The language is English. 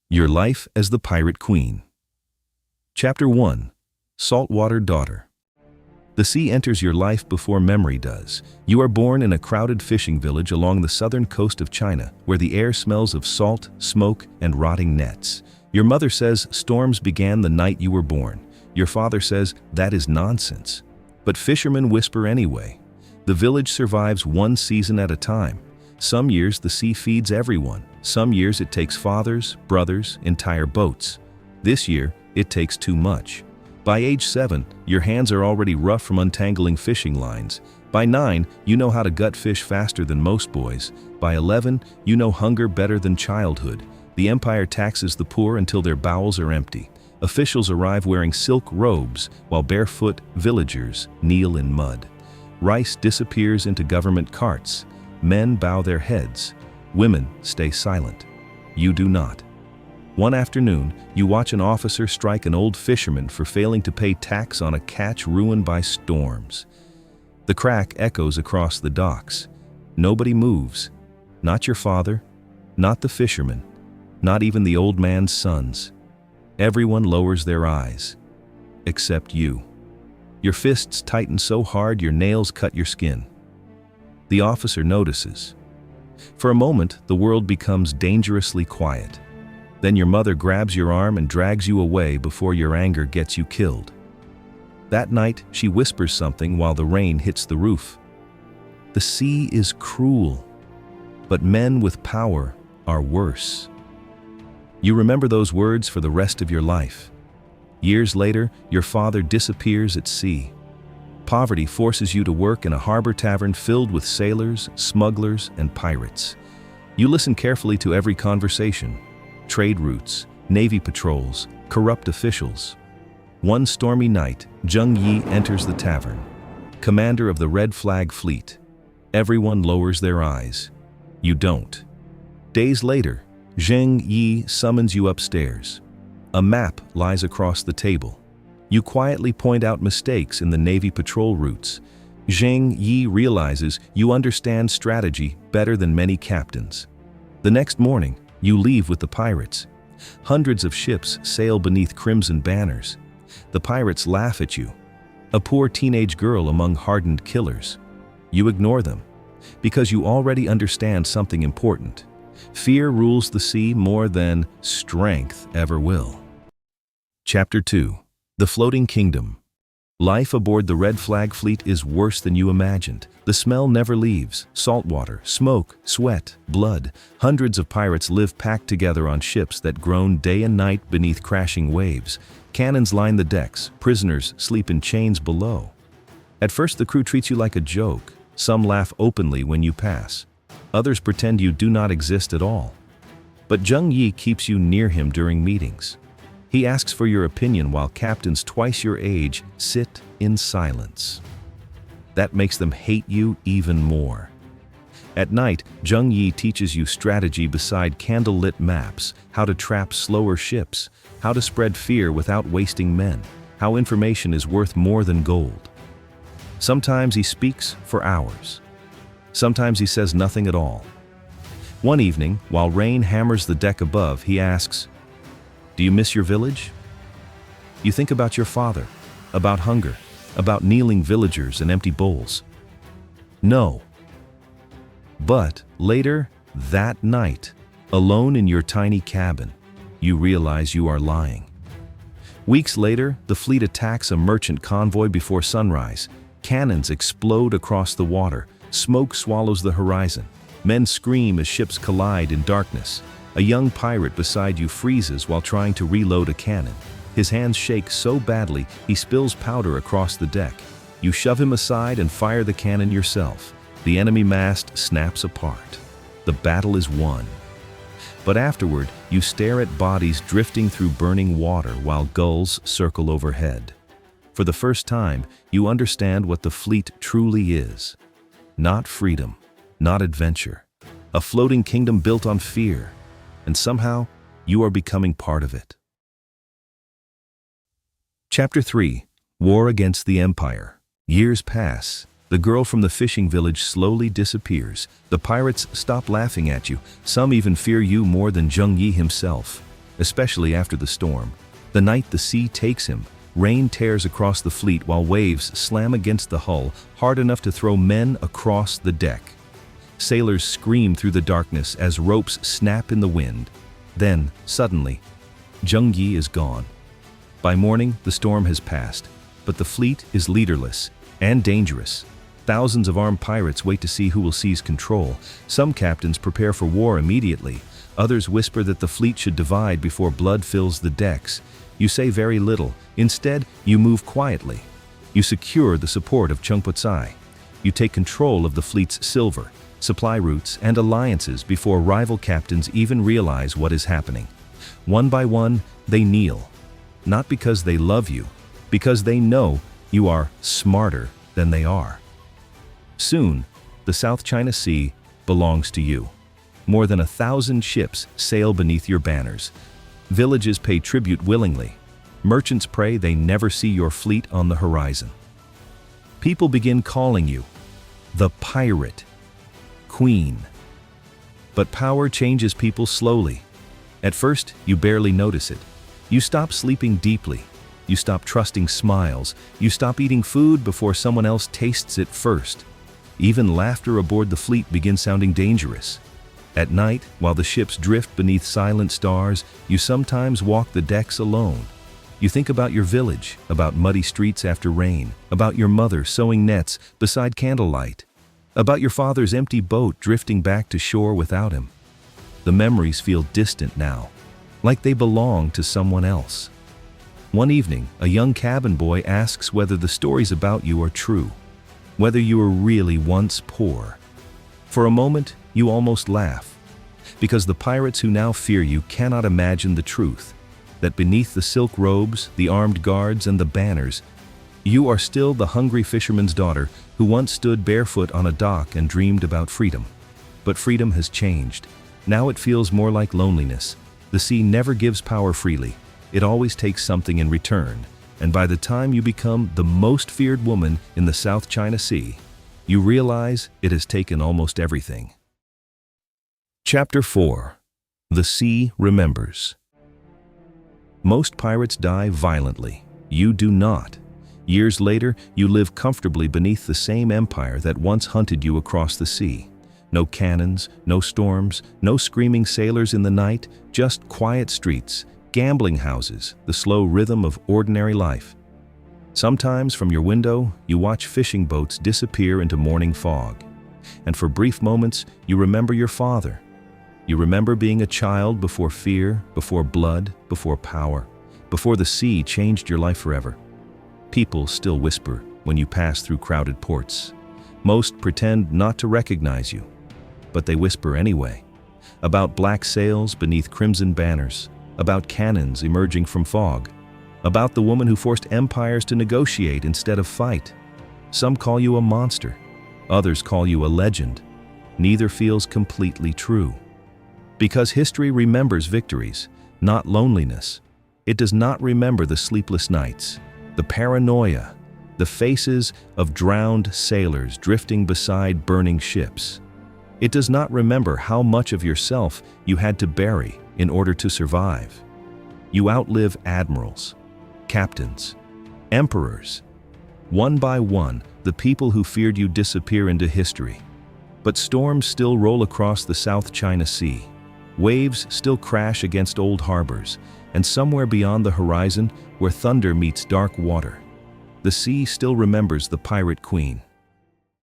Your life as the Pirate Queen. Chapter 1. Saltwater Daughter. The sea enters your life before memory does. You are born in a crowded fishing village along the southern coast of China, where the air smells of salt, smoke, and rotting nets. Your mother says storms began the night you were born. Your father says that is nonsense. But fishermen whisper anyway. The village survives one season at a time. Some years the sea feeds everyone. Some years it takes fathers, brothers, entire boats. This year, it takes too much. By age 7, your hands are already rough from untangling fishing lines. By 9, you know how to gut fish faster than most boys. By 11, you know hunger better than childhood. The empire taxes the poor until their bowels are empty. Officials arrive wearing silk robes, while barefoot villagers kneel in mud. Rice disappears into government carts. Men bow their heads. Women stay silent. You do not. One afternoon, you watch an officer strike an old fisherman for failing to pay tax on a catch ruined by storms. The crack echoes across the docks. Nobody moves. Not your father, not the fisherman, not even the old man's sons. Everyone lowers their eyes, except you. Your fists tighten so hard your nails cut your skin. The officer notices. For a moment, the world becomes dangerously quiet. Then your mother grabs your arm and drags you away before your anger gets you killed. That night, she whispers something while the rain hits the roof. The sea is cruel, but men with power are worse. You remember those words for the rest of your life. Years later, your father disappears at sea. Poverty forces you to work in a harbor tavern filled with sailors, smugglers, and pirates. You listen carefully to every conversation. Trade routes, navy patrols, corrupt officials. One stormy night, Zheng Yi enters the tavern, commander of the Red Flag Fleet. Everyone lowers their eyes. You don't. Days later, Zheng Yi summons you upstairs. A map lies across the table. You quietly point out mistakes in the Navy patrol routes. Zheng Yi realizes you understand strategy better than many captains. The next morning, you leave with the pirates. Hundreds of ships sail beneath crimson banners. The pirates laugh at you, a poor teenage girl among hardened killers. You ignore them, because you already understand something important. Fear rules the sea more than strength ever will. Chapter 2. The Floating Kingdom. Life aboard the Red Flag Fleet is worse than you imagined. The smell never leaves. Saltwater, smoke, sweat, blood. Hundreds of pirates live packed together on ships that groan day and night beneath crashing waves. Cannons line the decks. Prisoners sleep in chains below. At first, the crew treats you like a joke. Some laugh openly when you pass. Others pretend you do not exist at all. But Zheng Yi keeps you near him during meetings. He asks for your opinion while captains twice your age sit in silence. That makes them hate you even more. At night, Zheng Yi teaches you strategy beside candle-lit maps, how to trap slower ships, how to spread fear without wasting men, how information is worth more than gold. Sometimes he speaks for hours. Sometimes he says nothing at all. One evening, while rain hammers the deck above, he asks, "Do you miss your village?" You think about your father, about hunger, about kneeling villagers and empty bowls. No. But later, that night, alone in your tiny cabin, you realize you are lying. Weeks later, the fleet attacks a merchant convoy before sunrise. Cannons explode across the water. Smoke swallows the horizon. Men scream as ships collide in darkness. A young pirate beside you freezes while trying to reload a cannon. His hands shake so badly he spills powder across the deck. You shove him aside and fire the cannon yourself. The enemy mast snaps apart. The battle is won. But afterward, you stare at bodies drifting through burning water while gulls circle overhead. For the first time, you understand what the fleet truly is. Not freedom, not adventure. A floating kingdom built on fear. And somehow, you are becoming part of it. Chapter 3. War Against the Empire. Years pass. The girl from the fishing village slowly disappears. The pirates stop laughing at you. Some even fear you more than Zheng Yi himself. especially after the storm. The night the sea takes him, rain tears across the fleet while waves slam against the hull hard enough to throw men across the deck. Sailors scream through the darkness as ropes snap in the wind. Then, suddenly, Zhengyi is gone. By morning, the storm has passed, but the fleet is leaderless and dangerous. Thousands of armed pirates wait to see who will seize control. Some captains prepare for war immediately. Others whisper that the fleet should divide before blood fills the decks. You say very little. Instead, you move quietly. You secure the support of Chengputsai. You take control of the fleet's silver, supply routes, and alliances before rival captains even realize what is happening. One by one, they kneel. Not because they love you, because they know you are smarter than they are. Soon, the South China Sea belongs to you. More than 1,000 ships sail beneath your banners. Villages pay tribute willingly. Merchants pray they never see your fleet on the horizon. People begin calling you the Pirate Queen. But power changes people slowly. At first, you barely notice it. You stop sleeping deeply. You stop trusting smiles. You stop eating food before someone else tastes it first. Even laughter aboard the fleet begins sounding dangerous. At night, while the ships drift beneath silent stars, you sometimes walk the decks alone. You think about your village, about muddy streets after rain, about your mother sewing nets beside candlelight, about your father's empty boat drifting back to shore without him. The memories feel distant now, like they belong to someone else. One evening, a young cabin boy asks whether the stories about you are true, whether you were really once poor. For a moment, you almost laugh, because the pirates who now fear you cannot imagine the truth, that beneath the silk robes, the armed guards, and the banners, you are still the hungry fisherman's daughter who once stood barefoot on a dock and dreamed about freedom. But freedom has changed. Now it feels more like loneliness. The sea never gives power freely. It always takes something in return. And by the time you become the most feared woman in the South China Sea, you realize it has taken almost everything. Chapter 4. The Sea Remembers. Most pirates die violently. You do not. Years later, you live comfortably beneath the same empire that once hunted you across the sea. No cannons, no storms, no screaming sailors in the night, just quiet streets, gambling houses, the slow rhythm of ordinary life. Sometimes from your window, you watch fishing boats disappear into morning fog. And for brief moments, you remember your father. You remember being a child before fear, before blood, before power, before the sea changed your life forever. People still whisper when you pass through crowded ports. Most pretend not to recognize you, but they whisper anyway. About black sails beneath crimson banners, about cannons emerging from fog, about the woman who forced empires to negotiate instead of fight. Some call you a monster, others call you a legend. Neither feels completely true. Because history remembers victories, not loneliness. It does not remember the sleepless nights, the paranoia, the faces of drowned sailors drifting beside burning ships. It does not remember how much of yourself you had to bury in order to survive. You outlive admirals, captains, emperors. One by one, the people who feared you disappear into history. But storms still roll across the South China Sea. Waves still crash against old harbors, and somewhere beyond the horizon, where thunder meets dark water, the sea still remembers the Pirate Queen.